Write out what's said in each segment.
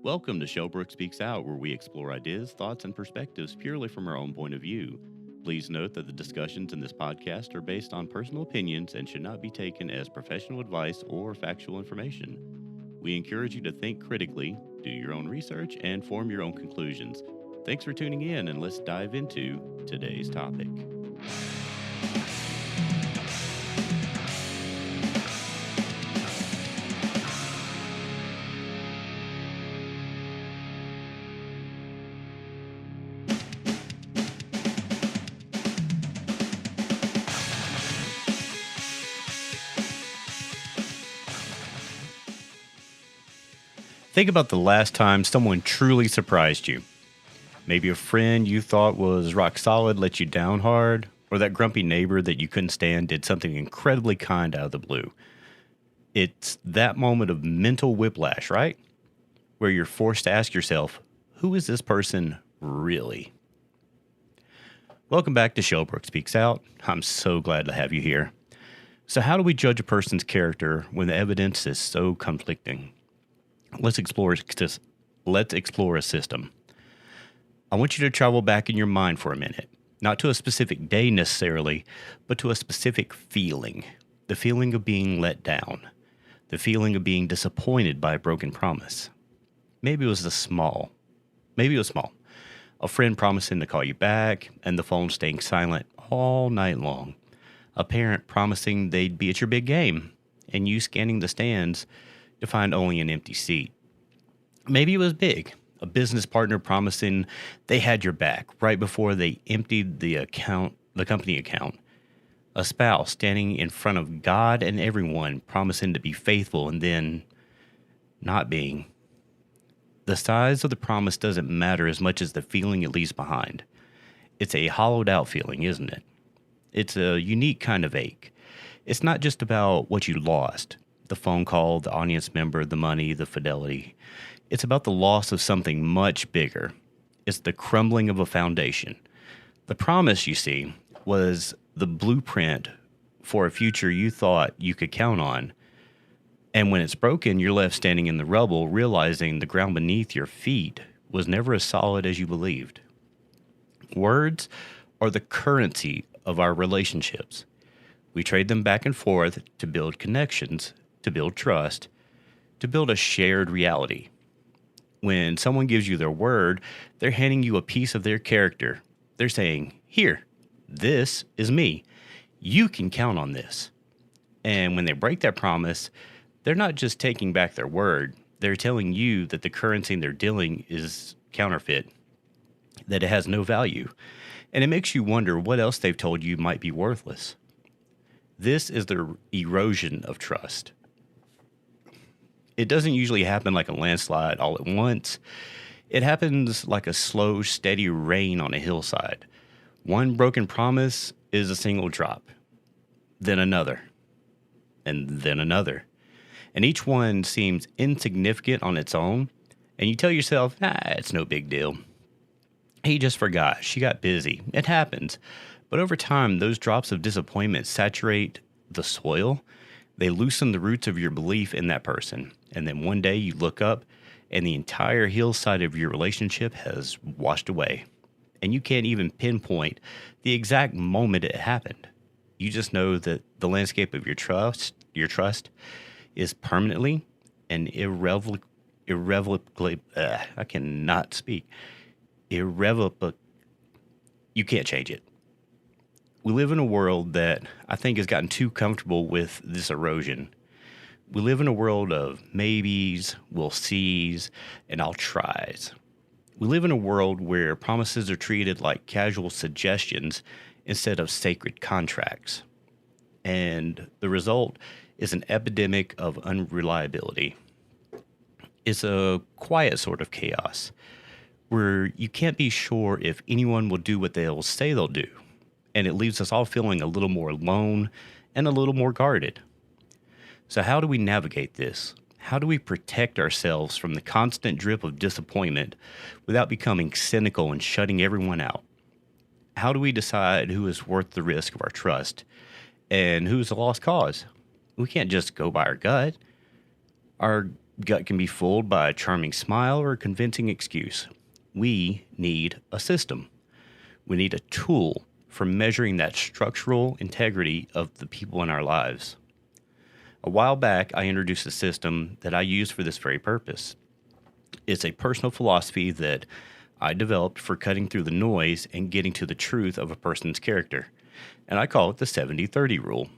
Welcome to Shelbrook Speaks Out, where we explore ideas, thoughts, and perspectives purely from our own point of view. Please note that the discussions in this podcast are based on personal opinions and should not be taken as professional advice or factual information. We encourage you to think critically, do your own research, and form your own conclusions. Thanks for tuning in, and let's dive into today's topic. Think about the last time someone truly surprised you. Maybe a friend you thought was rock solid let you down hard, or that grumpy neighbor that you couldn't stand did something incredibly kind out of the blue. It's that moment of mental whiplash, right? Where you're forced to ask yourself, who is this person really? Welcome back to Shelbrook Speaks Out. I'm so glad to have you here. So how do we judge a person's character when the evidence is so conflicting? Let's explore a system. I want you to travel back in your mind for a minute, not to a specific day necessarily, but to a specific feeling. The feeling of being let down. The feeling of being disappointed by a broken promise. Maybe it was small. A friend promising to call you back and the phone staying silent all night long. A parent promising they'd be at your big game and you scanning the stands to find only an empty seat. Maybe it was big. A business partner promising they had your back right before they emptied the company account. A spouse standing in front of God and everyone promising to be faithful and then not being. The size of the promise doesn't matter as much as the feeling it leaves behind. It's a hollowed out feeling, isn't it? It's a unique kind of ache. It's not just about what you lost. The phone call, the audience member, the money, the fidelity. It's about the loss of something much bigger. It's the crumbling of a foundation. The promise, you see, was the blueprint for a future you thought you could count on. And when it's broken, you're left standing in the rubble, realizing the ground beneath your feet was never as solid as you believed. Words are the currency of our relationships. We trade them back and forth to build connections, to build trust, to build a shared reality. When someone gives you their word, they're handing you a piece of their character. They're saying, here, this is me. You can count on this. And when they break that promise, they're not just taking back their word. They're telling you that the currency they're dealing is counterfeit, that it has no value. And it makes you wonder what else they've told you might be worthless. This is the erosion of trust. It doesn't usually happen like a landslide all at once. It happens like a slow, steady rain on a hillside. One broken promise is a single drop, then another, and then another. And each one seems insignificant on its own, and you tell yourself, it's no big deal. He just forgot. She got busy. It happens. But over time, those drops of disappointment saturate the soil. They loosen the roots of your belief in that person. And then one day you look up and the entire hillside of your relationship has washed away. And you can't even pinpoint the exact moment it happened. You just know that the landscape of your trust is permanently and irrevocably, you can't change it. We live in a world that I think has gotten too comfortable with this erosion. We live in a world of maybes, we'll sees, and I'll tries. We live in a world where promises are treated like casual suggestions instead of sacred contracts. And the result is an epidemic of unreliability. It's a quiet sort of chaos where you can't be sure if anyone will do what they'll say they'll do. And it leaves us all feeling a little more alone and a little more guarded. So how do we navigate this? How do we protect ourselves from the constant drip of disappointment without becoming cynical and shutting everyone out? How do we decide who is worth the risk of our trust and who's a lost cause? We can't just go by our gut. Our gut can be fooled by a charming smile or a convincing excuse. We need a system. We need a tool for measuring that structural integrity of the people in our lives. A while back, I introduced a system that I use for this very purpose. It's a personal philosophy that I developed for cutting through the noise and getting to the truth of a person's character. And I call it the 70-30 rule.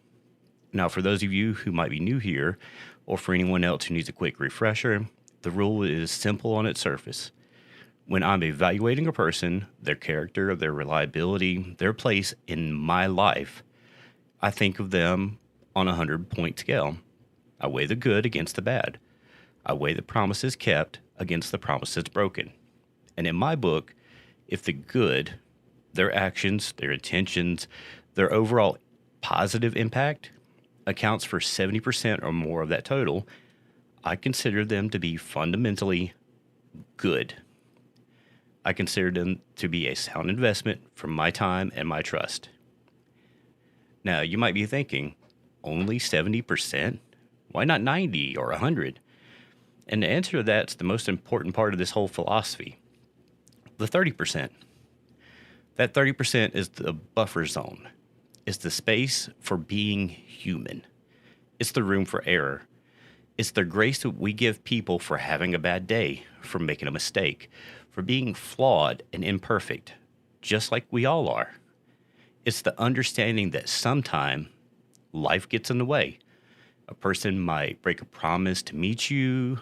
Now, for those of you who might be new here, or for anyone else who needs a quick refresher, the rule is simple on its surface. When I'm evaluating a person, their character, their reliability, their place in my life, I think of them on a 100-point scale. I weigh the good against the bad. I weigh the promises kept against the promises broken. And in my book, if the good, their actions, their intentions, their overall positive impact accounts for 70% or more of that total, I consider them to be fundamentally good. I consider them to be a sound investment for my time and my trust. Now, you might be thinking, only 70%? Why not 90 or 100? And the answer to that's the most important part of this whole philosophy. The 30%. That 30% is the buffer zone. It's the space for being human. It's the room for error. It's the grace that we give people for having a bad day, for making a mistake, for being flawed and imperfect, just like we all are. It's the understanding that sometime life gets in the way. A person might break a promise to meet you,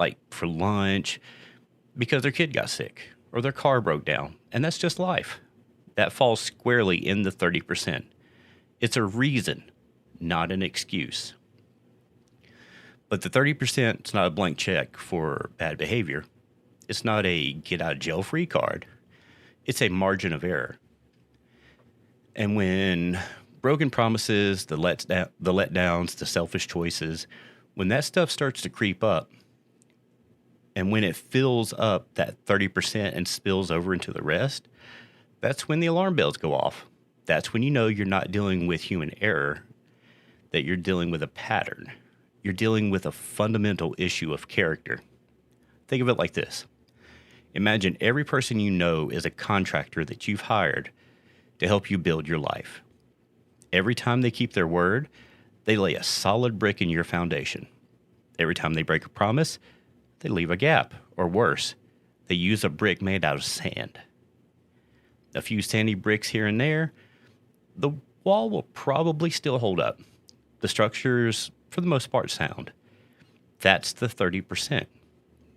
like for lunch, because their kid got sick or their car broke down, and that's just life. That falls squarely in the 30%. It's a reason, not an excuse. But the 30% is not a blank check for bad behavior. It's not a get out of jail free card. It's a margin of error. And when broken promises, the letdowns, the selfish choices, when that stuff starts to creep up, and when it fills up that 30% and spills over into the rest, that's when the alarm bells go off. That's when you know you're not dealing with human error, that you're dealing with a pattern. You're dealing with a fundamental issue of character. Think of it like this. Imagine every person you know is a contractor that you've hired to help you build your life. Every time they keep their word, they lay a solid brick in your foundation. Every time they break a promise, they leave a gap, or worse, they use a brick made out of sand. A few sandy bricks here and there, the wall will probably still hold up. The structure's, for the most part, sound. That's the 30%.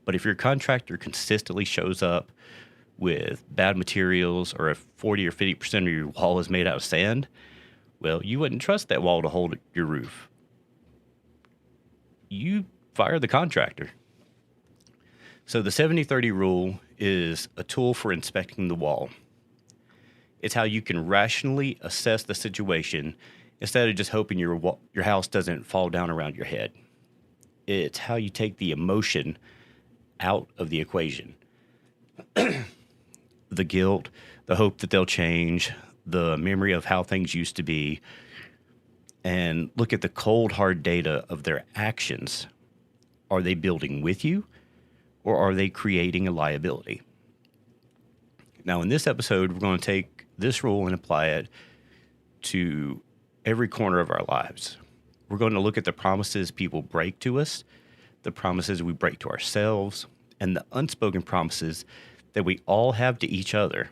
But if your contractor consistently shows up with bad materials, or if 40 or 50% of your wall is made out of sand, well, you wouldn't trust that wall to hold your roof. You fire the contractor. So the 70-30 rule is a tool for inspecting the wall. It's how you can rationally assess the situation instead of just hoping your house doesn't fall down around your head. It's how you take the emotion out of the equation. The guilt, the hope that they'll change, the memory of how things used to be, and look at the cold, hard data of their actions. Are they building with you, or are they creating a liability? Now, in this episode, we're going to take this rule and apply it to every corner of our lives. We're going to look at the promises people break to us, the promises we break to ourselves, and the unspoken promises that we all have to each other.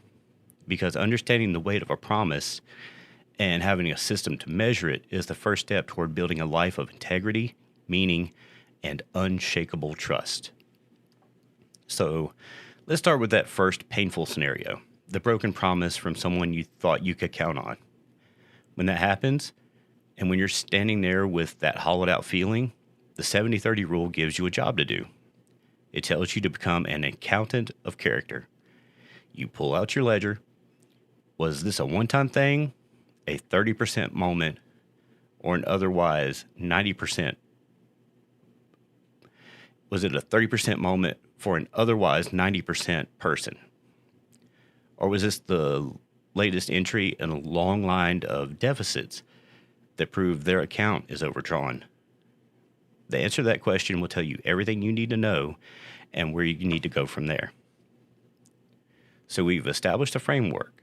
Because understanding the weight of a promise and having a system to measure it is the first step toward building a life of integrity, meaning, and unshakable trust. So let's start with that first painful scenario, the broken promise from someone you thought you could count on. When that happens, and when you're standing there with that hollowed out feeling, the 70-30 rule gives you a job to do. It tells you to become an accountant of character. You pull out your ledger. Was this a one-time thing, a 30% moment, or an otherwise 90%? Was it a 30% moment for an otherwise 90% person? Or was this the latest entry in a long line of deficits that prove their account is overdrawn? The answer to that question will tell you everything you need to know and where you need to go from there. So we've established a framework.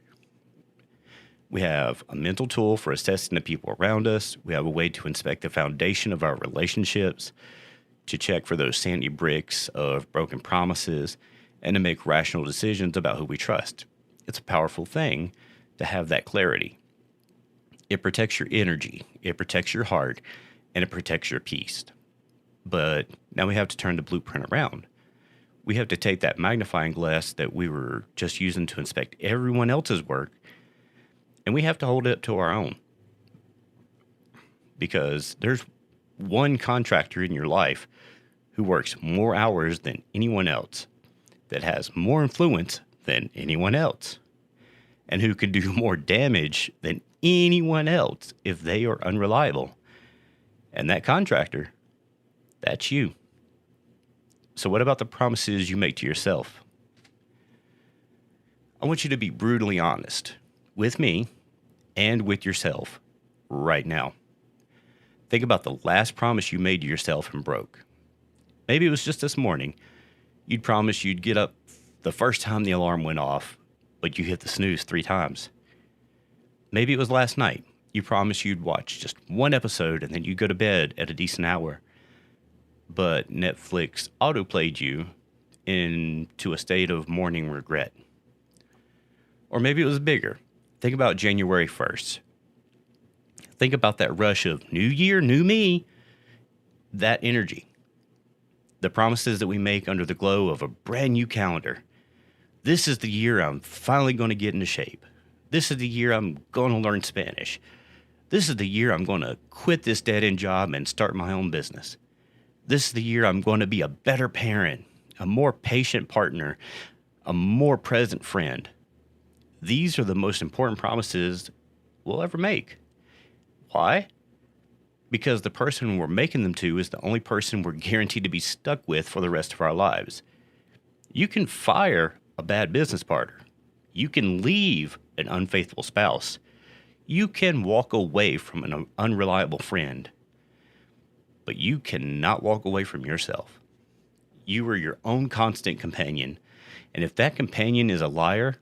We have a mental tool for assessing the people around us. We have a way to inspect the foundation of our relationships, to check for those sandy bricks of broken promises, and to make rational decisions about who we trust. It's a powerful thing to have that clarity. It protects your energy, it protects your heart, and it protects your peace. But now we have to turn the blueprint around. We have to take that magnifying glass that we were just using to inspect everyone else's work, and we have to hold it to our own. Because there's one contractor in your life who works more hours than anyone else, that has more influence than anyone else, and who can do more damage than anyone else if they are unreliable. And that contractor, that's you. So what about the promises you make to yourself? I want you to be brutally honest with me and with yourself right now. Think about the last promise you made to yourself and broke. Maybe it was just this morning. You'd promised you'd get up the first time the alarm went off, but you hit the snooze 3 times. Maybe it was last night. You promised you'd watch just one episode and then you'd go to bed at a decent hour. But Netflix autoplayed you into a state of mourning regret. Or maybe it was bigger. Think about January 1st. Think about that rush of new year, new me, that energy. The promises that we make under the glow of a brand new calendar. This is the year I'm finally going to get into shape. This is the year I'm going to learn Spanish. This is the year I'm going to quit this dead-end job and start my own business. This is the year I'm going to be a better parent, a more patient partner, a more present friend. These are the most important promises we'll ever make. Why? Because the person we're making them to is the only person we're guaranteed to be stuck with for the rest of our lives. You can fire a bad business partner. You can leave an unfaithful spouse. You can walk away from an unreliable friend. But you cannot walk away from yourself. You are your own constant companion. And if that companion is a liar,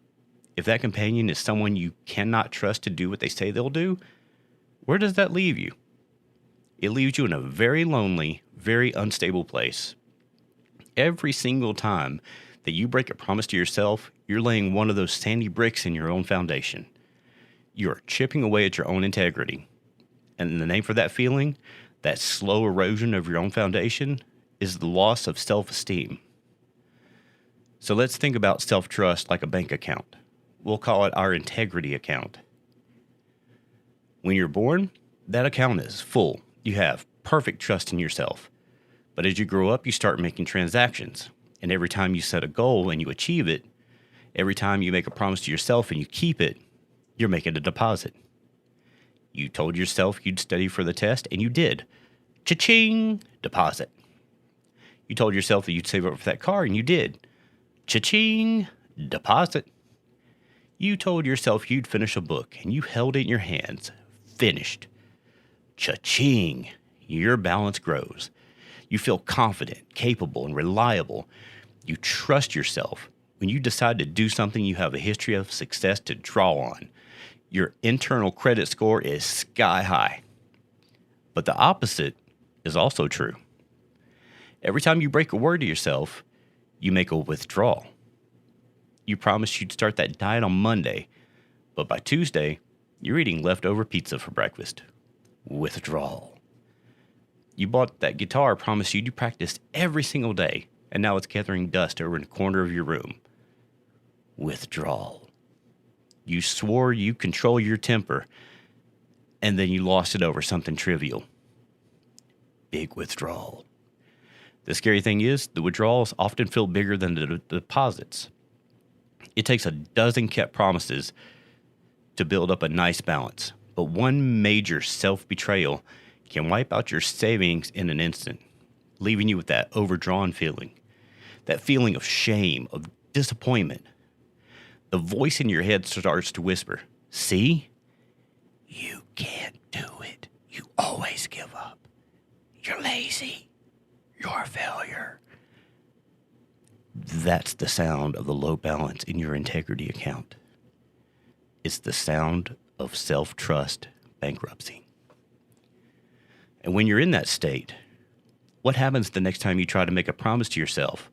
if that companion is someone you cannot trust to do what they say they'll do, where does that leave you? It leaves you in a very lonely, very unstable place. Every single time that you break a promise to yourself, you're laying one of those sandy bricks in your own foundation. You're chipping away at your own integrity. And the name for that feeling, that slow erosion of your own foundation, is the loss of self-esteem. So let's think about self-trust like a bank account. We'll call it our integrity account. When you're born, that account is full. You have perfect trust in yourself. But as you grow up, you start making transactions. And every time you set a goal and you achieve it, every time you make a promise to yourself and you keep it, you're making a deposit. You told yourself you'd study for the test, and you did. Cha-ching! Deposit. You told yourself that you'd save up for that car, and you did. Cha-ching! Deposit. You told yourself you'd finish a book, and you held it in your hands. Finished. Cha-ching! Your balance grows. You feel confident, capable, and reliable. You trust yourself. When you decide to do something, you have a history of success to draw on. Your internal credit score is sky high. But the opposite is also true. Every time you break a word to yourself, you make a withdrawal. You promised you'd start that diet on Monday, but by Tuesday, you're eating leftover pizza for breakfast. Withdrawal. You bought that guitar, promised you'd practice every single day, and now it's gathering dust over in the corner of your room. Withdrawal. You swore you control your temper, and then you lost it over something trivial. Big withdrawal. The scary thing is, the withdrawals often feel bigger than the deposits. It takes a dozen kept promises to build up a nice balance, but one major self-betrayal can wipe out your savings in an instant, leaving you with that overdrawn feeling, that feeling of shame, of disappointment. The voice in your head starts to whisper, "See? You can't do it. You always give up. You're lazy. You're a failure. That's the sound of the low balance in your integrity account. It's the sound of self-trust bankruptcy. And when you're in that state, what happens the next time you try to make a promise to yourself?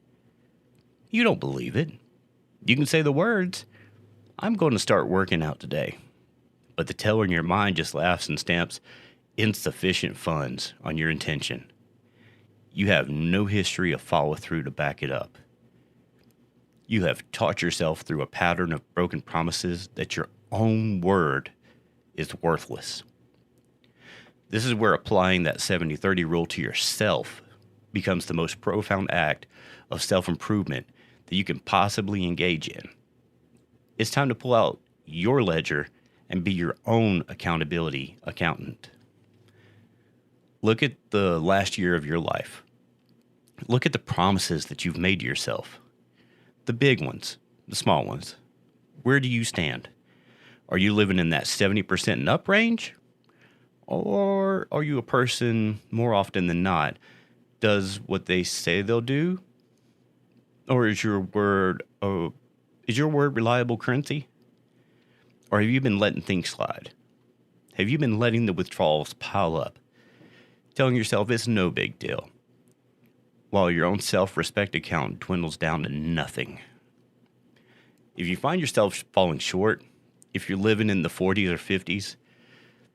You don't believe it. You can say the words, I'm going to start working out today. But the teller in your mind just laughs and stamps insufficient funds on your intention. You have no history of follow-through to back it up. You have taught yourself through a pattern of broken promises that your own word is worthless. This is where applying that 70-30 rule to yourself becomes the most profound act of self-improvement that you can possibly engage in. It's time to pull out your ledger and be your own accountability accountant. Look at the last year of your life. Look at the promises that you've made to yourself. The big ones, the small ones. Where do you stand? Are you living in that 70% and up range? Or are you a person, more often than not, does what they say they'll do? Or is your word reliable currency? Or have you been letting things slide? Have you been letting the withdrawals pile up, telling yourself it's no big deal, while your own self-respect account dwindles down to nothing? If you find yourself falling short, if you're living in the 40s or 50s,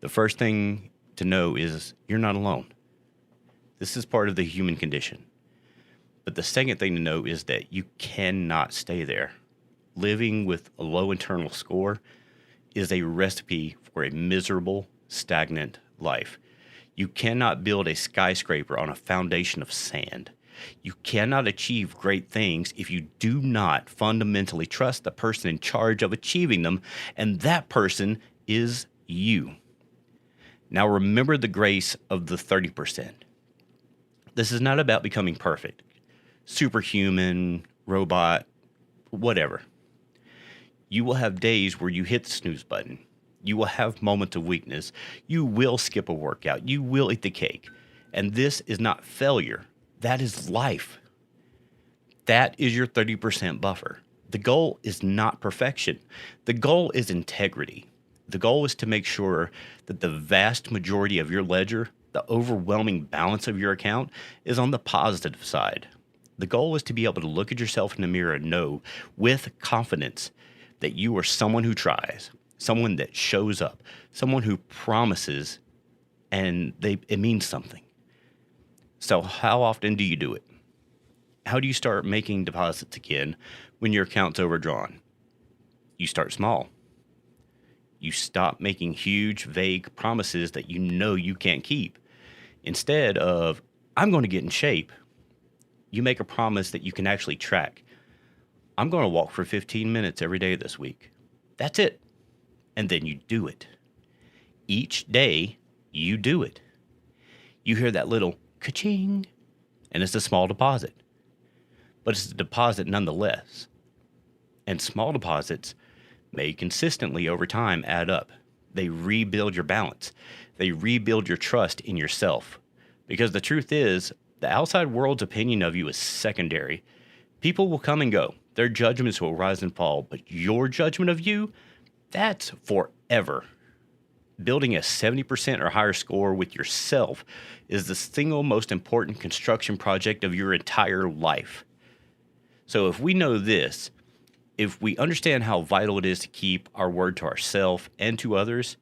the first thing to know is you're not alone. This is part of the human condition. But the second thing to know is that you cannot stay there. Living with a low internal score is a recipe for a miserable, stagnant life. You cannot build a skyscraper on a foundation of sand. You cannot achieve great things if you do not fundamentally trust the person in charge of achieving them, and that person is you. Now remember the grace of the 30%. This is not about becoming perfect, superhuman, robot, whatever. You will have days where you hit the snooze button. You will have moments of weakness. You will skip a workout. You will eat the cake. And this is not failure. That is life. That is your 30% buffer. The goal is not perfection. The goal is integrity. The goal is to make sure that the vast majority of your ledger, the overwhelming balance of your account, is on the positive side. The goal is to be able to look at yourself in the mirror and know with confidence that you are someone who tries, someone that shows up, someone who promises, and it means something. So how often do you do it? How do you start making deposits again when your account's overdrawn? You start small. You stop making huge, vague promises that you know you can't keep. Instead of, I'm going to get in shape, you make a promise that you can actually track. I'm going to walk for 15 minutes every day this week. That's it. And then you do it. Each day, you do it. You hear that little ka-ching, and it's a small deposit. But it's a deposit nonetheless. And small deposits may consistently over time add up. They rebuild your balance. They rebuild your trust in yourself. Because the truth is, the outside world's opinion of you is secondary. People will come and go. Their judgments will rise and fall. But your judgment of you, that's forever. Building a 70% or higher score with yourself is the single most important construction project of your entire life. So if we know this, if we understand how vital it is to keep our word to ourselves and to others,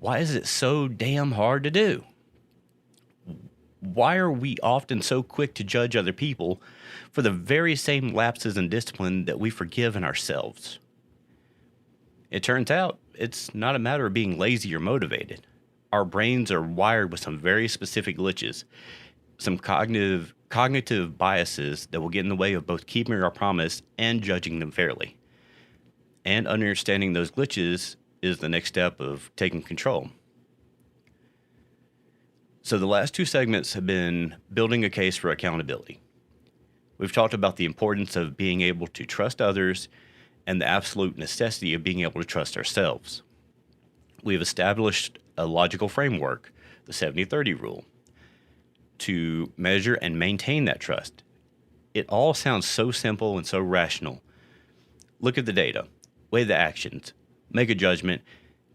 why is it so damn hard to do? Why are we often so quick to judge other people for the very same lapses in discipline that we forgive in ourselves? It turns out it's not a matter of being lazy or motivated. Our brains are wired with some very specific glitches, some cognitive biases that will get in the way of both keeping our promise and judging them fairly. And understanding those glitches is the next step of taking control. So the last two segments have been building a case for accountability. We've talked about the importance of being able to trust others and the absolute necessity of being able to trust ourselves. We've established a logical framework, the 70-30 rule. to measure and maintain that trust. It all sounds so simple and so rational. Look at the data, weigh the actions, make a judgment,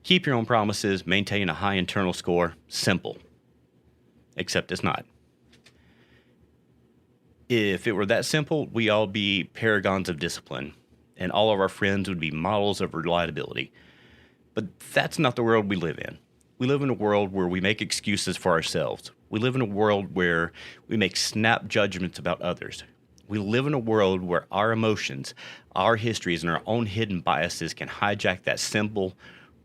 keep your own promises, maintain a high internal score. Simple. Except it's not. If it were that simple, we all be paragons of discipline, and all of our friends would be models of reliability. But that's not the world we live in. We live in a world where we make excuses for ourselves. We live in a world where we make snap judgments about others. We live in a world where our emotions, our histories, and our own hidden biases can hijack that simple,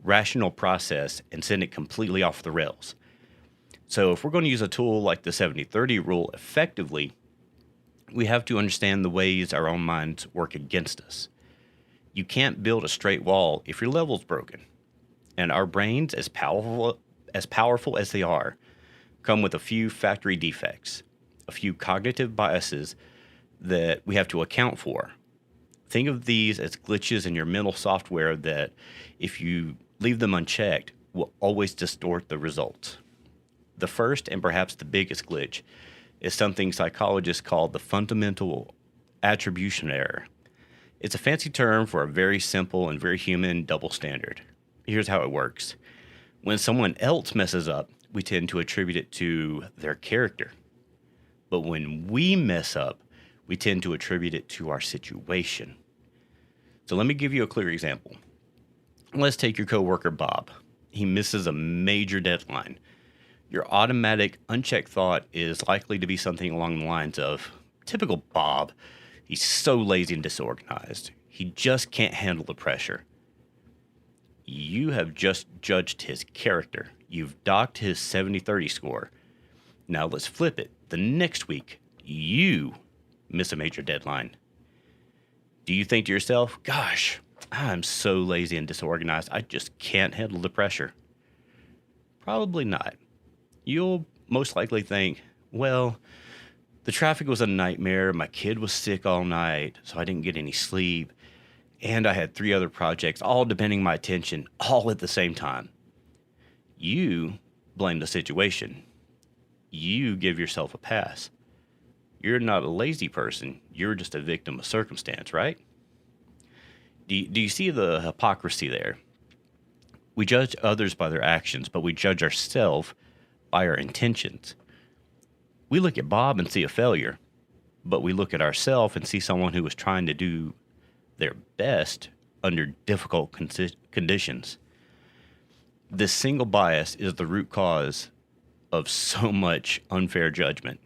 rational process and send it completely off the rails. So if we're going to use a tool like the 70-30 rule effectively, we have to understand the ways our own minds work against us. You can't build a straight wall if your level's broken. And our brains, as powerful as they are, come with a few factory defects, a few cognitive biases that we have to account for. Think of these as glitches in your mental software that, if you leave them unchecked, will always distort the results. The first and perhaps the biggest glitch is something psychologists call the fundamental attribution error. It's a fancy term for a very simple and very human double standard. Here's how it works. When someone else messes up, we tend to attribute it to their character. But when we mess up, we tend to attribute it to our situation. So let me give you a clear example. Let's take your coworker, Bob. He misses a major deadline. Your automatic, unchecked thought is likely to be something along the lines of, typical Bob, he's so lazy and disorganized. He just can't handle the pressure. You have just judged his character. You've docked his 70-30 score. Now let's flip it. The next week, you miss a major deadline. Do you think to yourself, gosh, I'm so lazy and disorganized, I just can't handle the pressure? Probably not. You'll most likely think, well, the traffic was a nightmare, my kid was sick all night, so I didn't get any sleep, and I had 3 other projects all demanding my attention all at the same time. You blame the situation. You give yourself a pass. You're not a lazy person. You're just a victim of circumstance, right? Do you see the hypocrisy there? We judge others by their actions, but we judge ourselves by our intentions. We look at Bob and see a failure, but we look at ourselves and see someone who was trying to do their best under difficult conditions. This single bias is the root cause of so much unfair judgment.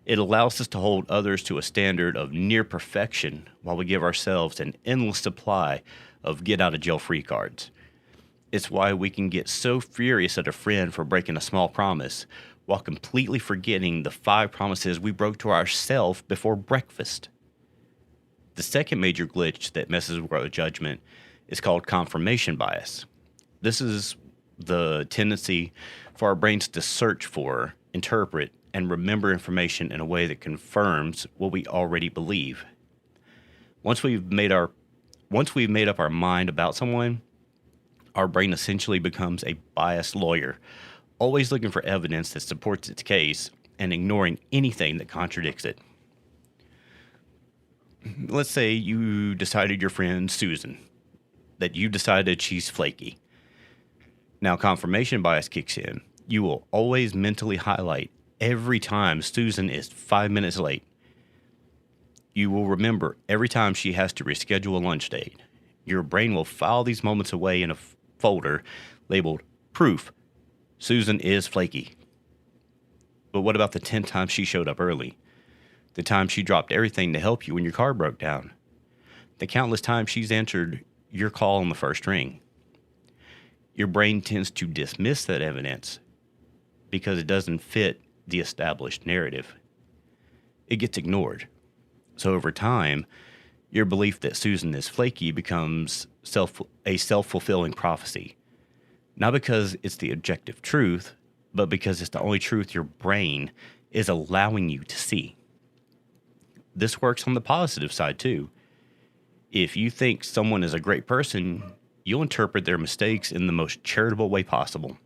It allows us to hold others to a standard of near perfection while we give ourselves an endless supply of get-out-of-jail-free cards. It's why we can get so furious at a friend for breaking a small promise while completely forgetting the 5 promises we broke to ourselves before breakfast. The second major glitch that messes with our judgment is called confirmation bias. This is the tendency for our brains to search for, interpret, and remember information in a way that confirms what we already believe. Once we've made up our mind about someone, our brain essentially becomes a biased lawyer, always looking for evidence that supports its case and ignoring anything that contradicts it. Let's say you decided your friend Susan, that you decided she's flaky. Now confirmation bias kicks in. You will always mentally highlight every time Susan is 5 minutes late. You will remember every time she has to reschedule a lunch date. Your brain will file these moments away in a folder labeled proof. Susan is flaky. But what about the 10 times she showed up early? The time she dropped everything to help you when your car broke down? The countless times she's answered your call on the first ring? Your brain tends to dismiss that evidence because it doesn't fit the established narrative. It gets ignored. So over time, your belief that Susan is flaky becomes a self-fulfilling prophecy. Not because it's the objective truth, but because it's the only truth your brain is allowing you to see. This works on the positive side too. If you think someone is a great person, you'll interpret their mistakes in the most charitable way possible.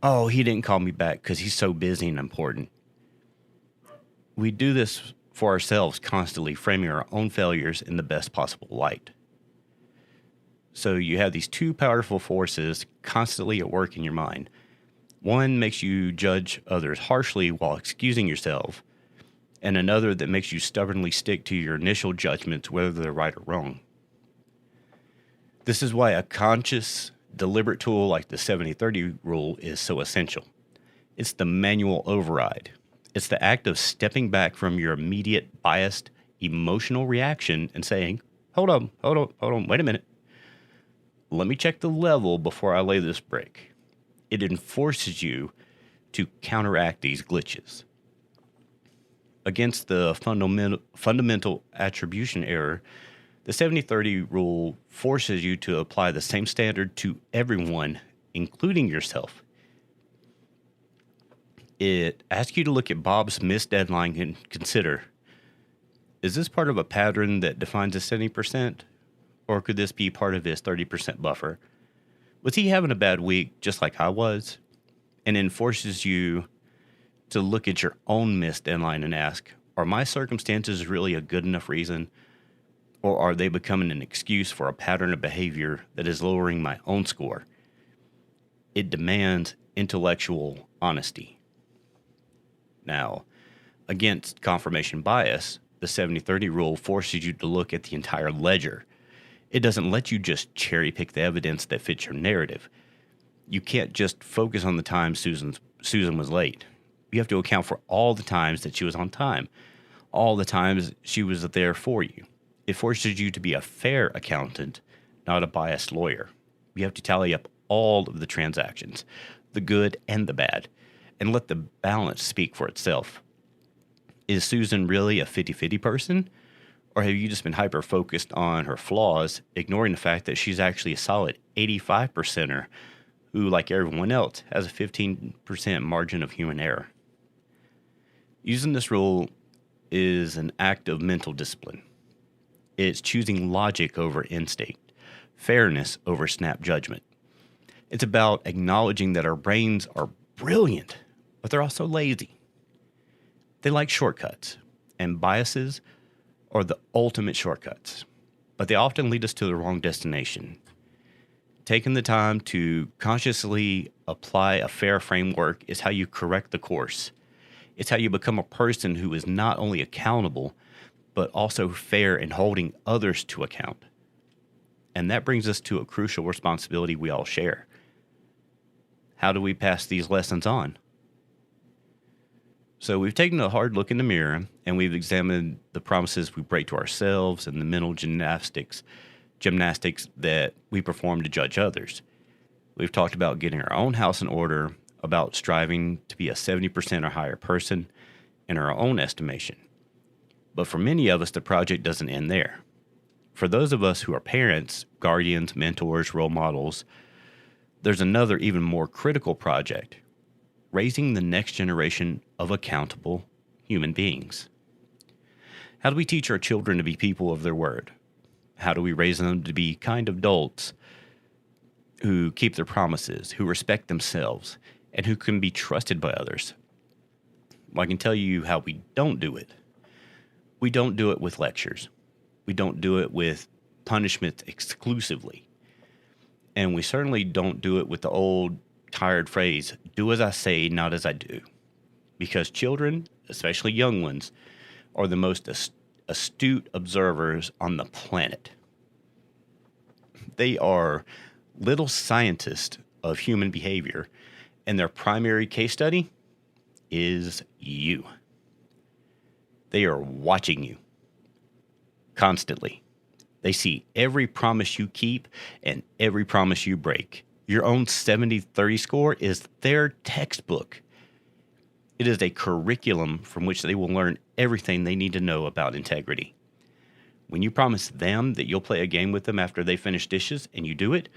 Oh, he didn't call me back because he's so busy and important. We do this for ourselves constantly, framing our own failures in the best possible light. So you have these two powerful forces constantly at work in your mind. One makes you judge others harshly while excusing yourself, and another that makes you stubbornly stick to your initial judgments, whether they're right or wrong. This is why a conscious, deliberate tool like the 70-30 rule is so essential. It's the manual override. It's the act of stepping back from your immediate, biased, emotional reaction and saying, hold on, wait a minute. Let me check the level before I lay this brick. It enforces you to counteract these glitches. Against the fundamental attribution error, the 70-30 rule forces you to apply the same standard to everyone, including yourself. It asks you to look at Bob's missed deadline and consider, is this part of a pattern that defines a 70%? Or could this be part of his 30% buffer? Was he having a bad week just like I was? And then forces you to look at your own missed deadline and ask, are my circumstances really a good enough reason? Or are they becoming an excuse for a pattern of behavior that is lowering my own score? It demands intellectual honesty. Now, against confirmation bias, the 70-30 rule forces you to look at the entire ledger. It doesn't let you just cherry pick the evidence that fits your narrative. You can't just focus on the time Susan was late. You have to account for all the times that she was on time, all the times she was there for you. It forces you to be a fair accountant, not a biased lawyer. You have to tally up all of the transactions, the good and the bad, and let the balance speak for itself. Is Susan really a 50-50 person? Or have you just been hyper-focused on her flaws, ignoring the fact that she's actually a solid 85%er who, like everyone else, has a 15% margin of human error? Using this rule is an act of mental discipline. It's choosing logic over instinct, fairness over snap judgment. It's about acknowledging that our brains are brilliant, but they're also lazy. They like shortcuts, and biases are the ultimate shortcuts, but they often lead us to the wrong destination. Taking the time to consciously apply a fair framework is how you correct the course. It's how you become a person who is not only accountable, but also fair in holding others to account. And that brings us to a crucial responsibility we all share. How do we pass these lessons on? So we've taken a hard look in the mirror and we've examined the promises we break to ourselves and the mental gymnastics that we perform to judge others. We've talked about getting our own house in order, about striving to be a 70% or higher person in our own estimation. But for many of us, the project doesn't end there. For those of us who are parents, guardians, mentors, role models, there's another even more critical project: raising the next generation of accountable human beings. How do we teach our children to be people of their word? How do we raise them to be kind adults who keep their promises, who respect themselves, and who can be trusted by others? Well, I can tell you how we don't do it. We don't do it with lectures. We don't do it with punishment exclusively. And we certainly don't do it with the old tired phrase, do as I say, not as I do. Because children, especially young ones, are the most astute observers on the planet. They are little scientists of human behavior, and their primary case study is you. They are watching you constantly. They see every promise you keep and every promise you break. Your own 70-30 score is their textbook. It is a curriculum from which they will learn everything they need to know about integrity. When you promise them that you'll play a game with them after they finish dishes and you do it,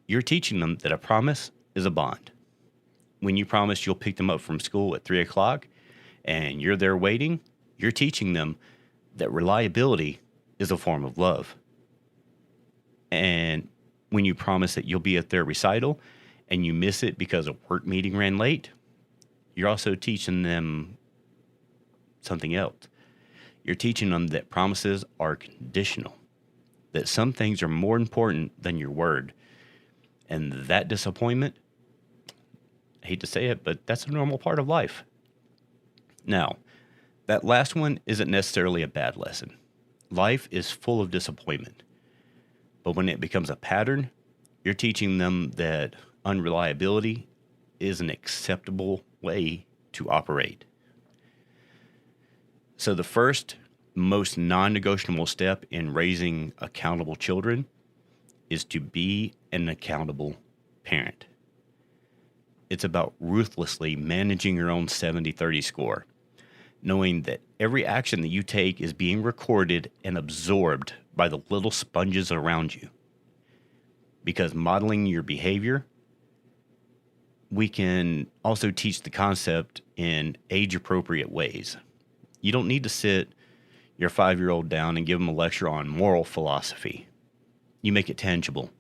you're teaching them that a promise is a bond. When you promise you'll pick them up from school at 3 o'clock and you're there waiting, you're teaching them that reliability is a form of love. And when you promise that you'll be at their recital and you miss it because a work meeting ran late, you're also teaching them something else. You're teaching them that promises are conditional, that some things are more important than your word. And that disappointment, I hate to say it, but that's a normal part of life. Now, that last one isn't necessarily a bad lesson. Life is full of disappointment. But when it becomes a pattern, you're teaching them that unreliability is an acceptable way to operate. So the first, most non-negotiable step in raising accountable children is to be an accountable parent. It's about ruthlessly managing your own 70-30 score, knowing that every action that you take is being recorded and absorbed by the little sponges around you. Because modeling your behavior, we can also teach the concept in age-appropriate ways. You don't need to sit your 5-year-old down and give them a lecture on moral philosophy. You make it tangible.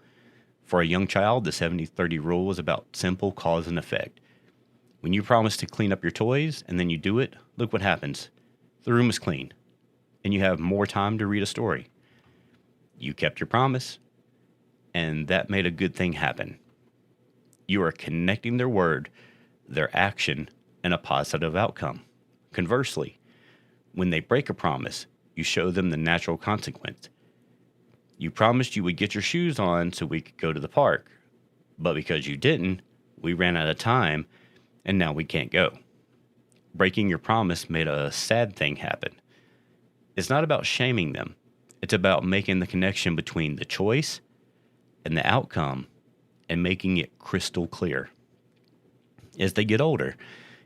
For a young child, the 70-30 rule is about simple cause and effect. When you promise to clean up your toys and then you do it, look what happens. The room is clean, and you have more time to read a story. You kept your promise, and that made a good thing happen. You are connecting their word, their action, and a positive outcome. Conversely, when they break a promise, you show them the natural consequence. You promised you would get your shoes on so we could go to the park, but because you didn't, we ran out of time, and now we can't go. Breaking your promise made a sad thing happen. It's not about shaming them. It's about making the connection between the choice and the outcome and making it crystal clear. As they get older,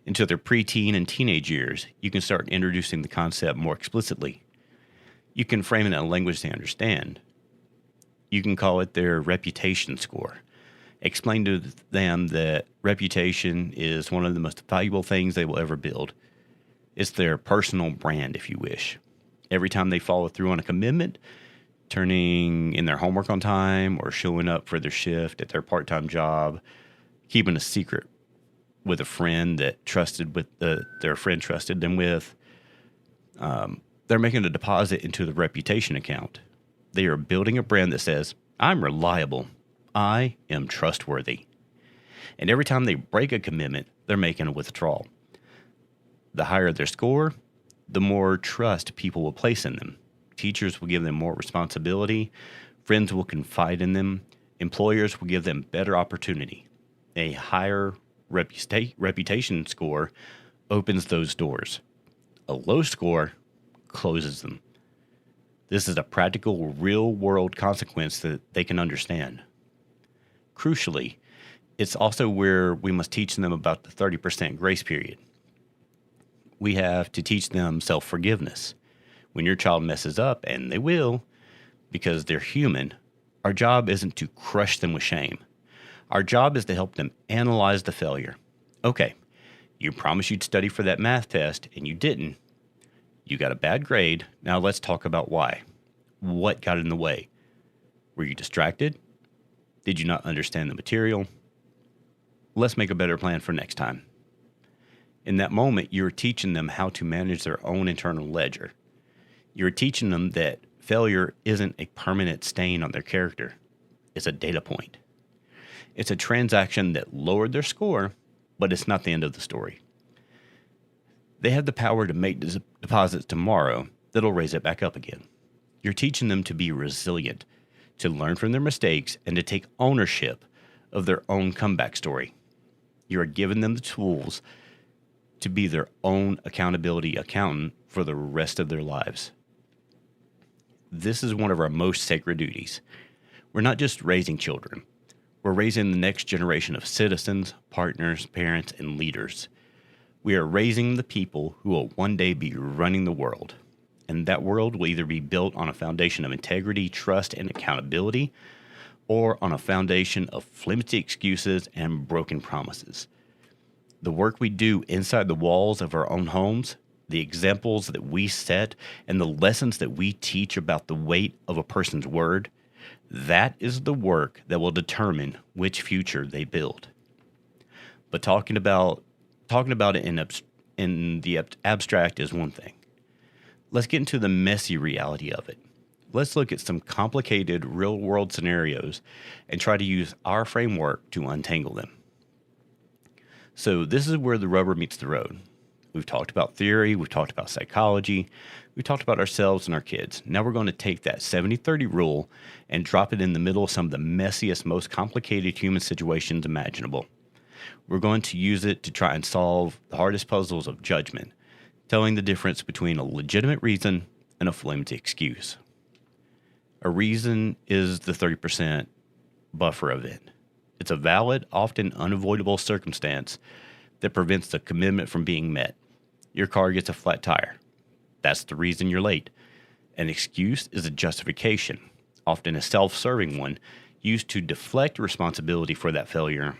into their preteen and teenage years, you can start introducing the concept more explicitly. You can frame it in a language they understand. You can call it their reputation score. Explain to them that reputation is one of the most valuable things they will ever build. It's their personal brand, if you wish. Every time they follow through on a commitment, turning in their homework on time or showing up for their shift at their part-time job, keeping a secret with a friend that their friend trusted them with, they're making a deposit into the reputation account. They are building a brand that says, I'm reliable. I am trustworthy. And every time they break a commitment, they're making a withdrawal. The higher their score, the more trust people will place in them. Teachers will give them more responsibility. Friends will confide in them. Employers will give them better opportunity. A higher reputation score opens those doors. A low score closes them. This is a practical, real-world consequence that they can understand. Crucially, it's also where we must teach them about the 30% grace period. We have to teach them self-forgiveness. When your child messes up, and they will, because they're human, our job isn't to crush them with shame. Our job is to help them analyze the failure. Okay, you promised you'd study for that math test, and you didn't. You got a bad grade. Now let's talk about why. What got in the way? Were you distracted? Did you not understand the material? Let's make a better plan for next time. In that moment, you're teaching them how to manage their own internal ledger. You're teaching them that failure isn't a permanent stain on their character. It's a data point. It's a transaction that lowered their score, but it's not the end of the story. They have the power to make deposits tomorrow that'll raise it back up again. You're teaching them to be resilient, to learn from their mistakes, and to take ownership of their own comeback story. You are giving them the tools to be their own accountability accountant for the rest of their lives. This is one of our most sacred duties. We're not just raising children. We're raising the next generation of citizens, partners, parents, and leaders. We are raising the people who will one day be running the world. And that world will either be built on a foundation of integrity, trust, and accountability, or on a foundation of flimsy excuses and broken promises. The work we do inside the walls of our own homes, the examples that we set, and the lessons that we teach about the weight of a person's word, that is the work that will determine which future they build. But talking about it in the abstract is one thing. Let's get into the messy reality of it. Let's look at some complicated real-world scenarios and try to use our framework to untangle them. So this is where the rubber meets the road. We've talked about theory, we've talked about psychology, we've talked about ourselves and our kids. Now we're going to take that 70-30 rule and drop it in the middle of some of the messiest, most complicated human situations imaginable. We're going to use it to try and solve the hardest puzzles of judgment, telling the difference between a legitimate reason and a flimsy excuse. A reason is the 30% buffer of it. It's a valid, often unavoidable circumstance that prevents the commitment from being met. Your car gets a flat tire. That's the reason you're late. An excuse is a justification, often a self-serving one, used to deflect responsibility for that failure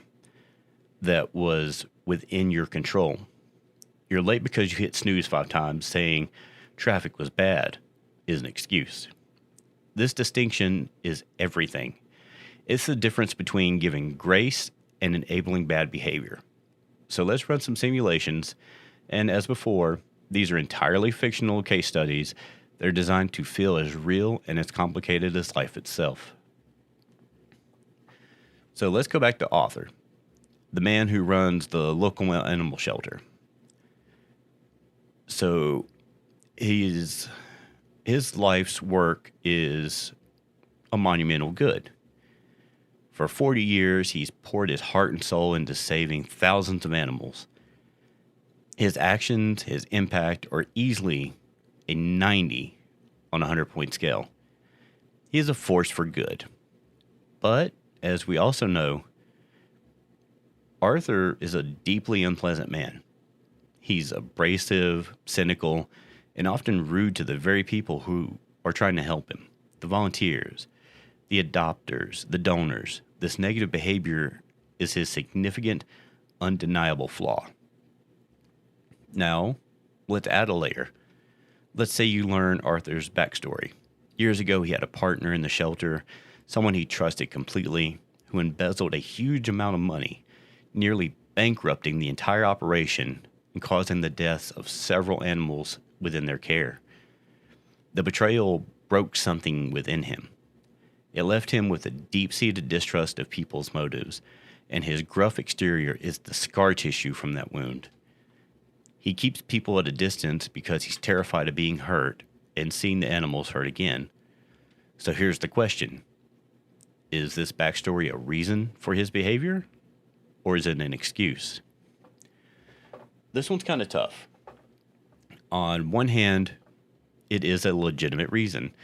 that was within your control. You're late because you hit snooze 5 times, saying traffic was bad is an excuse. This distinction is everything. It's the difference between giving grace and enabling bad behavior. So let's run some simulations, and as before, these are entirely fictional case studies. They're designed to feel as real and as complicated as life itself. So let's go back to Arthur, the man who runs the local animal shelter. So his life's work is a monumental good. For 40 years, he's poured his heart and soul into saving thousands of animals. His actions, his impact are easily a 90 on a 100-point scale. He is a force for good. But, as we also know, Arthur is a deeply unpleasant man. He's abrasive, cynical, and often rude to the very people who are trying to help him. The volunteers, the adopters, the donors. This negative behavior is his significant, undeniable flaw. Now, let's add a layer. Let's say you learn Arthur's backstory. Years ago, he had a partner in the shelter, someone he trusted completely, who embezzled a huge amount of money, nearly bankrupting the entire operation and causing the deaths of several animals within their care. The betrayal broke something within him. It left him with a deep-seated distrust of people's motives, and his gruff exterior is the scar tissue from that wound. He keeps people at a distance because he's terrified of being hurt and seeing the animals hurt again. So here's the question. Is this backstory a reason for his behavior, or is it an excuse? This one's kind of tough. On one hand, it is a legitimate reason.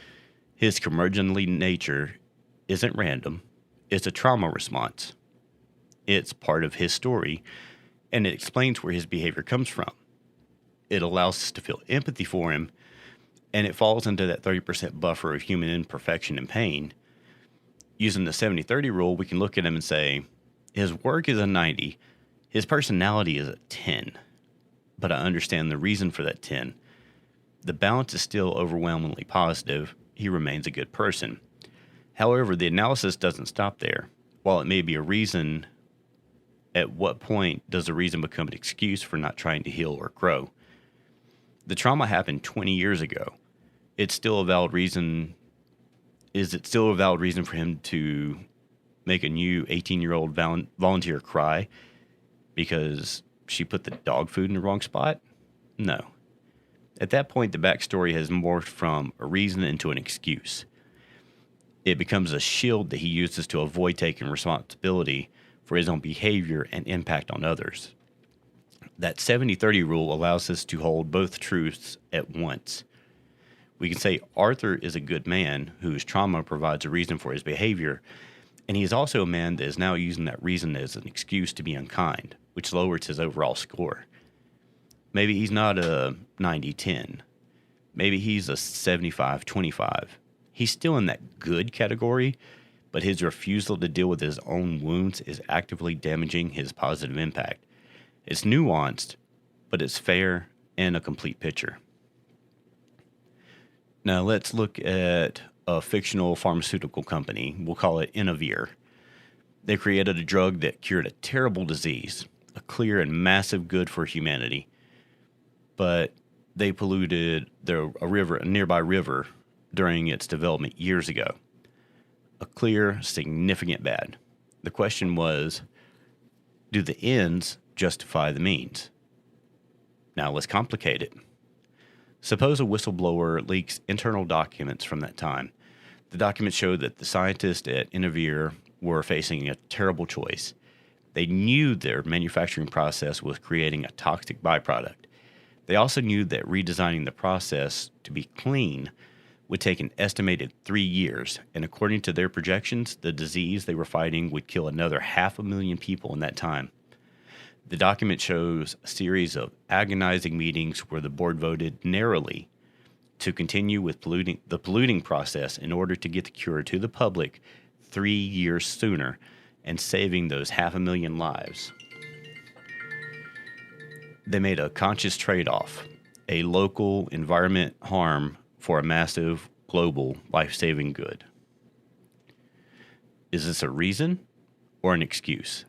His curmudgeonly nature isn't random. It's a trauma response. It's part of his story, and it explains where his behavior comes from. It allows us to feel empathy for him, and it falls into that 30% buffer of human imperfection and pain. Using the 70-30 rule, we can look at him and say, his work is a 90, his personality is a 10, but I understand the reason for that 10. The balance is still overwhelmingly positive. He remains a good person. However, the analysis doesn't stop there. While it may be a reason, at what point does the reason become an excuse for not trying to heal or grow? The trauma happened 20 years ago. It's still a valid reason. Is it still a valid reason for him to make a new 18-year-old volunteer cry because she put the dog food in the wrong spot? No. At that point, the backstory has morphed from a reason into an excuse. It becomes a shield that he uses to avoid taking responsibility for his own behavior and impact on others. That 70-30 rule allows us to hold both truths at once. We can say Arthur is a good man whose trauma provides a reason for his behavior, and he is also a man that is now using that reason as an excuse to be unkind, which lowers his overall score. Maybe he's not a 90-10. Maybe he's a 75-25. He's still in that good category, but his refusal to deal with his own wounds is actively damaging his positive impact. It's nuanced, but it's fair and a complete picture. Now let's look at a fictional pharmaceutical company. We'll call it Innovir. They created a drug that cured a terrible disease, a clear and massive good for humanity, but they polluted a nearby river during its development years ago. A clear, significant bad. The question was, do the ends justify the means? Now let's complicate it. Suppose a whistleblower leaks internal documents from that time. The documents showed that the scientists at Innovir were facing a terrible choice. They knew their manufacturing process was creating a toxic byproduct. They also knew that redesigning the process to be clean would take an estimated 3 years, and according to their projections, the disease they were fighting would kill another 500,000 people in that time. The document shows a series of agonizing meetings where the board voted narrowly to continue with the polluting process in order to get the cure to the public 3 years sooner and saving those 500,000 lives. They made a conscious trade-off, a local environment harm for a massive global life-saving good. Is this a reason or an excuse?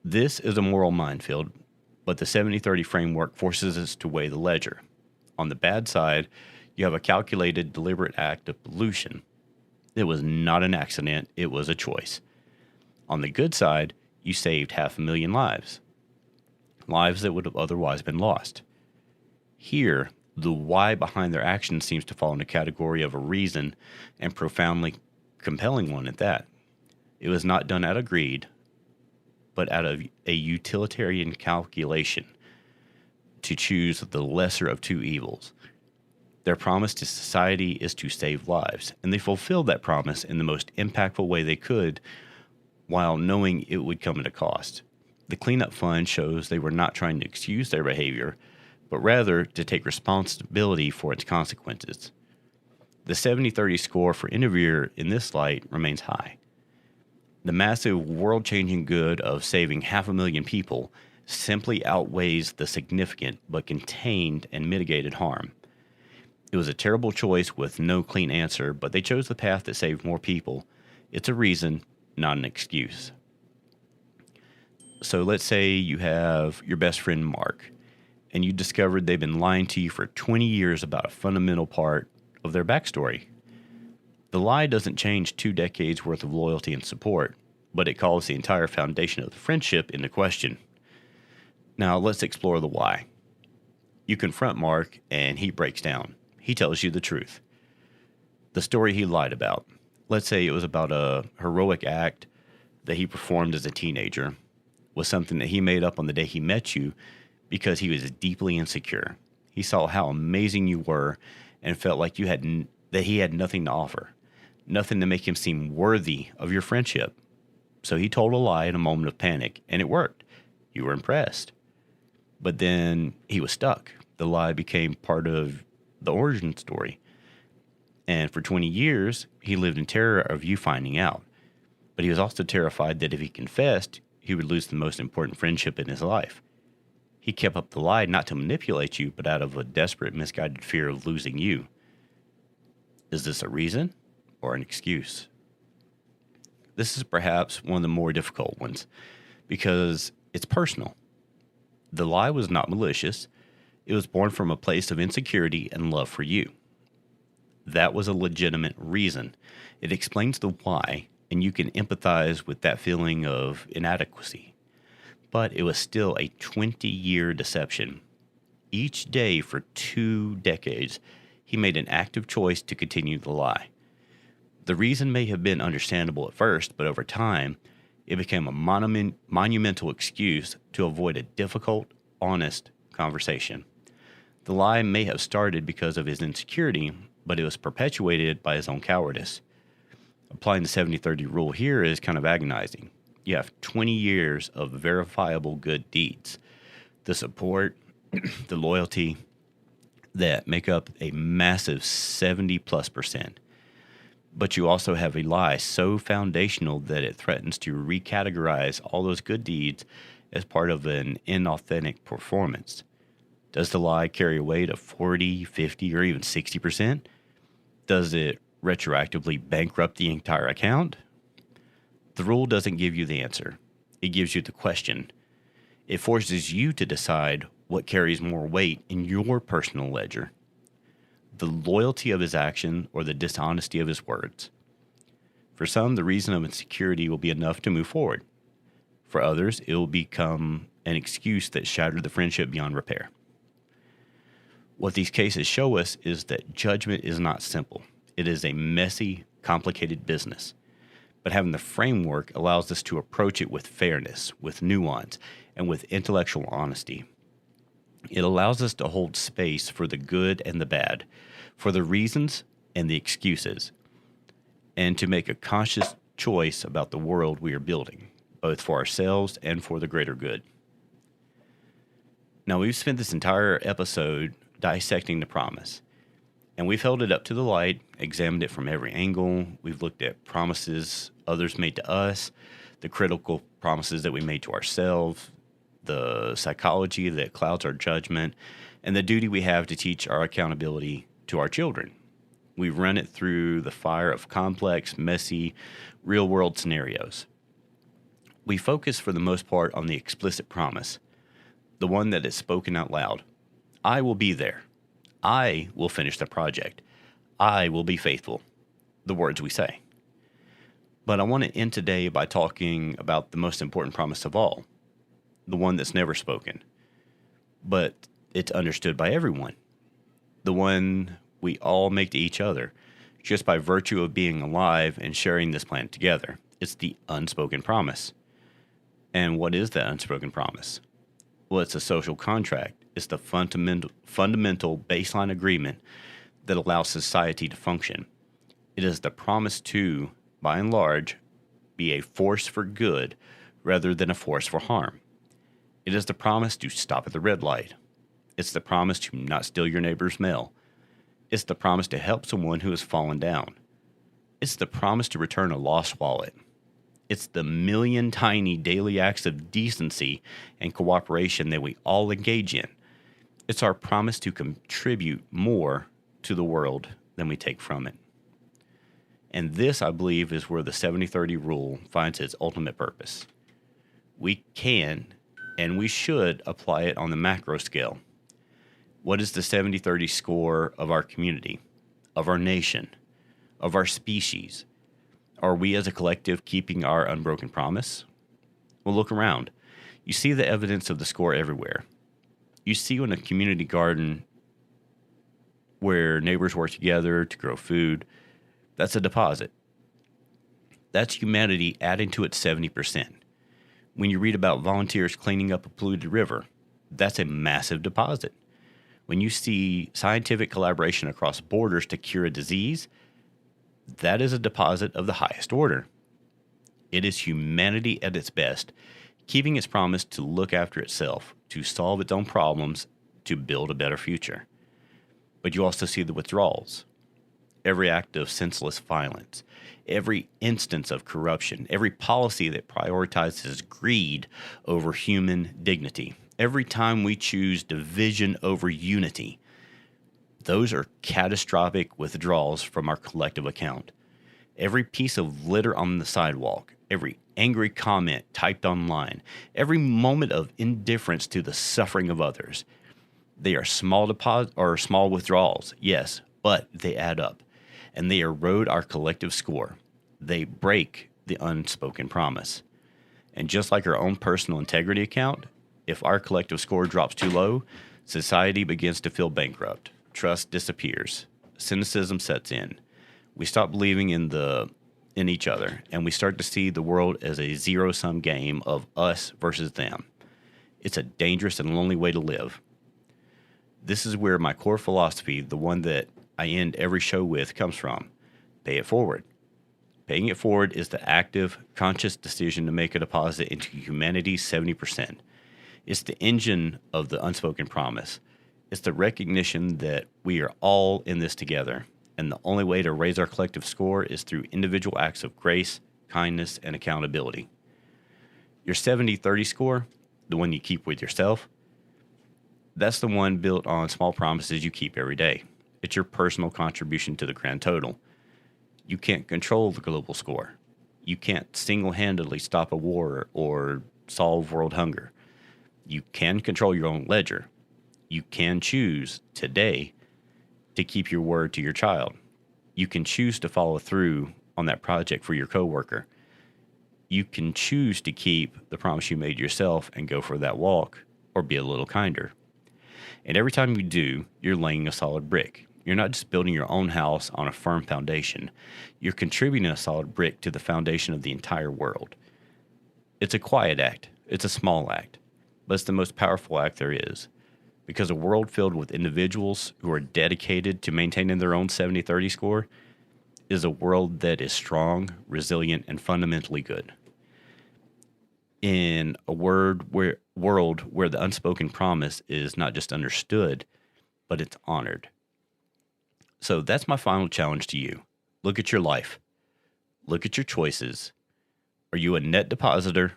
This is a moral minefield, but the 70-30 framework forces us to weigh the ledger. On the bad side, you have a calculated, deliberate act of pollution. It was not an accident, it was a choice. On the good side, you saved 500,000 lives. Lives that would have otherwise been lost. Here, the why behind their actions seems to fall in the category of a reason, and profoundly compelling one at that. It was not done out of greed, but out of a utilitarian calculation to choose the lesser of two evils. Their promise to society is to save lives, and they fulfilled that promise in the most impactful way they could, while knowing it would come at a cost. The cleanup fund shows they were not trying to excuse their behavior, but rather to take responsibility for its consequences. The 70-30 score for Innovir in this light remains high. The massive world-changing good of saving 500,000 people simply outweighs the significant but contained and mitigated harm. It was a terrible choice with no clean answer, but they chose the path that saved more people. It's a reason, not an excuse. So let's say you have your best friend Mark, and you discovered they've been lying to you for 20 years about a fundamental part of their backstory. The lie doesn't change 2 decades worth of loyalty and support, but it calls the entire foundation of the friendship into question. Now let's explore the why. You confront Mark and he breaks down. He tells you the truth. The story he lied about. Let's say it was about a heroic act that he performed as a teenager, was something that he made up on the day he met you because he was deeply insecure. He saw how amazing you were and felt like that he had nothing to offer, nothing to make him seem worthy of your friendship. So he told a lie in a moment of panic, and it worked. You were impressed. But then he was stuck. The lie became part of the origin story. And for 20 years, he lived in terror of you finding out. But he was also terrified that if he confessed, he would lose the most important friendship in his life. He kept up the lie not to manipulate you, but out of a desperate, misguided fear of losing you. Is this a reason or an excuse? This is perhaps one of the more difficult ones because it's personal. The lie was not malicious. It was born from a place of insecurity and love for you. That was a legitimate reason. It explains the why, and you can empathize with that feeling of inadequacy. But it was still a 20-year deception. Each day for 2 decades, he made an active choice to continue the lie. The reason may have been understandable at first, but over time, it became a monumental excuse to avoid a difficult, honest conversation. The lie may have started because of his insecurity, but it was perpetuated by his own cowardice. Applying the 70-30 rule here is kind of agonizing. You have 20 years of verifiable good deeds, the support, the loyalty that make up a massive 70+%. But you also have a lie so foundational that it threatens to recategorize all those good deeds as part of an inauthentic performance. Does the lie carry a weight of 40, 50, or even 60%? Does it retroactively bankrupt the entire account? The rule doesn't give you the answer. It gives you the question. It forces you to decide what carries more weight in your personal ledger: the loyalty of his action or the dishonesty of his words. For some, the reason of insecurity will be enough to move forward. For others, it will become an excuse that shattered the friendship beyond repair. What these cases show us is that judgment is not simple. It is a messy, complicated business. But having the framework allows us to approach it with fairness, with nuance, and with intellectual honesty. It allows us to hold space for the good and the bad, for the reasons and the excuses, and to make a conscious choice about the world we are building, both for ourselves and for the greater good. Now, we've spent this entire episode dissecting the promise, and we've held it up to the light, examined it from every angle. We've looked at promises others made to us, the critical promises that we made to ourselves, the psychology that clouds our judgment, and the duty we have to teach our accountability to our children. We've run it through the fire of complex, messy, real-world scenarios. We focus for the most part on the explicit promise, the one that is spoken out loud. I will be there. I will finish the project. I will be faithful. The words we say. But I want to end today by talking about the most important promise of all, the one that's never spoken, but it's understood by everyone, the one we all make to each other, just by virtue of being alive and sharing this planet together. It's the unspoken promise. And what is that unspoken promise? Well, it's a social contract. It's the fundamental baseline agreement that allows society to function. It is the promise to, by and large, be a force for good rather than a force for harm. It is the promise to stop at the red light. It's the promise to not steal your neighbor's mail. It's the promise to help someone who has fallen down. It's the promise to return a lost wallet. It's the million tiny daily acts of decency and cooperation that we all engage in. It's our promise to contribute more to the world than we take from it. And this, I believe, is where the 70-30 rule finds its ultimate purpose. We can and we should apply it on the macro scale. What is the 70-30 score of our community, of our nation, of our species? Are we as a collective keeping our unbroken promise? Well, look around. You see the evidence of the score everywhere. You see in a community garden where neighbors work together to grow food, that's a deposit. That's humanity adding to its 70%. When you read about volunteers cleaning up a polluted river, that's a massive deposit. When you see scientific collaboration across borders to cure a disease, that is a deposit of the highest order. It is humanity at its best, keeping its promise to look after itself, to solve its own problems, to build a better future. But you also see the withdrawals. Every act of senseless violence, every instance of corruption, every policy that prioritizes greed over human dignity, every time we choose division over unity, those are catastrophic withdrawals from our collective account. Every piece of litter on the sidewalk, every angry comment typed online, every moment of indifference to the suffering of others, they are small withdrawals, yes, but they add up, and they erode our collective score. They break the unspoken promise. And just like our own personal integrity account, if our collective score drops too low, society begins to feel bankrupt. Trust disappears. Cynicism sets in. We stop believing in each other, and we start to see the world as a zero-sum game of us versus them. It's a dangerous and lonely way to live. This is where my core philosophy, the one that I end every show with, comes from. Pay it forward. Paying it forward is the active, conscious decision to make a deposit into humanity's 70%. It's the engine of the unspoken promise. It's the recognition that we are all in this together, and the only way to raise our collective score is through individual acts of grace, kindness, and accountability. Your 70-30 score, the one you keep with yourself, that's the one built on small promises you keep every day. It's your personal contribution to the grand total. You can't control the global score. You can't single-handedly stop a war or solve world hunger. You can control your own ledger. You can choose today to keep your word to your child. You can choose to follow through on that project for your coworker. You can choose to keep the promise you made yourself and go for that walk or be a little kinder. And every time you do, you're laying a solid brick. You're not just building your own house on a firm foundation. You're contributing a solid brick to the foundation of the entire world. It's a quiet act. It's a small act. But it's the most powerful act there is. Because a world filled with individuals who are dedicated to maintaining their own 70-30 score is a world that is strong, resilient, and fundamentally good. In a world where the unspoken promise is not just understood, but it's honored. So that's my final challenge to you. Look at your life. Look at your choices. Are you a net depositor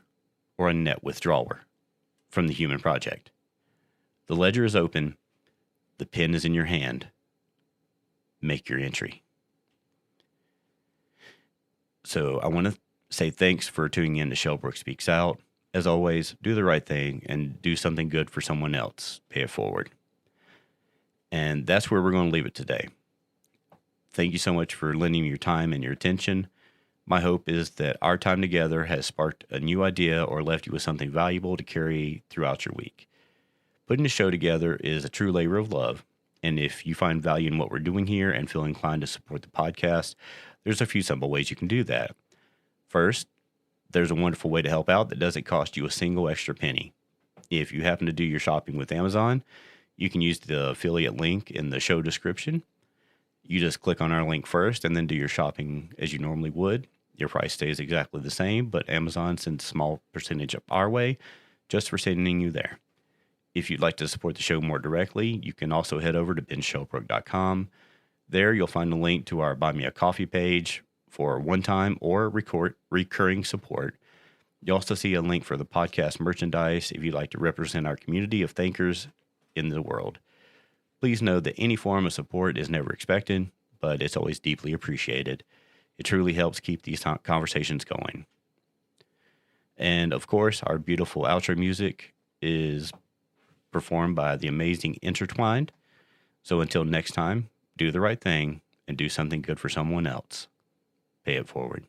or a net withdrawer from the human project? The ledger is open. The pen is in your hand. Make your entry. So I want to say thanks for tuning in to Shelbrook Speaks Out. As always, do the right thing and do something good for someone else. Pay it forward. And that's where we're going to leave it today. Thank you so much for lending me your time and your attention. My hope is that our time together has sparked a new idea or left you with something valuable to carry throughout your week. Putting the show together is a true labor of love. And if you find value in what we're doing here and feel inclined to support the podcast, there's a few simple ways you can do that. First, there's a wonderful way to help out that doesn't cost you a single extra penny. If you happen to do your shopping with Amazon, you can use the affiliate link in the show description. You just click on our link first and then do your shopping as you normally would. Your price stays exactly the same, but Amazon sends a small percentage up our way just for sending you there. If you'd like to support the show more directly, you can also head over to benshelbrook.com. There you'll find a link to our Buy Me a Coffee page for one-time or recurring support. You'll also see a link for the podcast merchandise if you'd like to represent our community of thinkers in the world. Please know that any form of support is never expected, but it's always deeply appreciated. It truly helps keep these conversations going. And of course, our beautiful outro music is performed by the amazing Intertwined. So until next time, do the right thing and do something good for someone else. Pay it forward.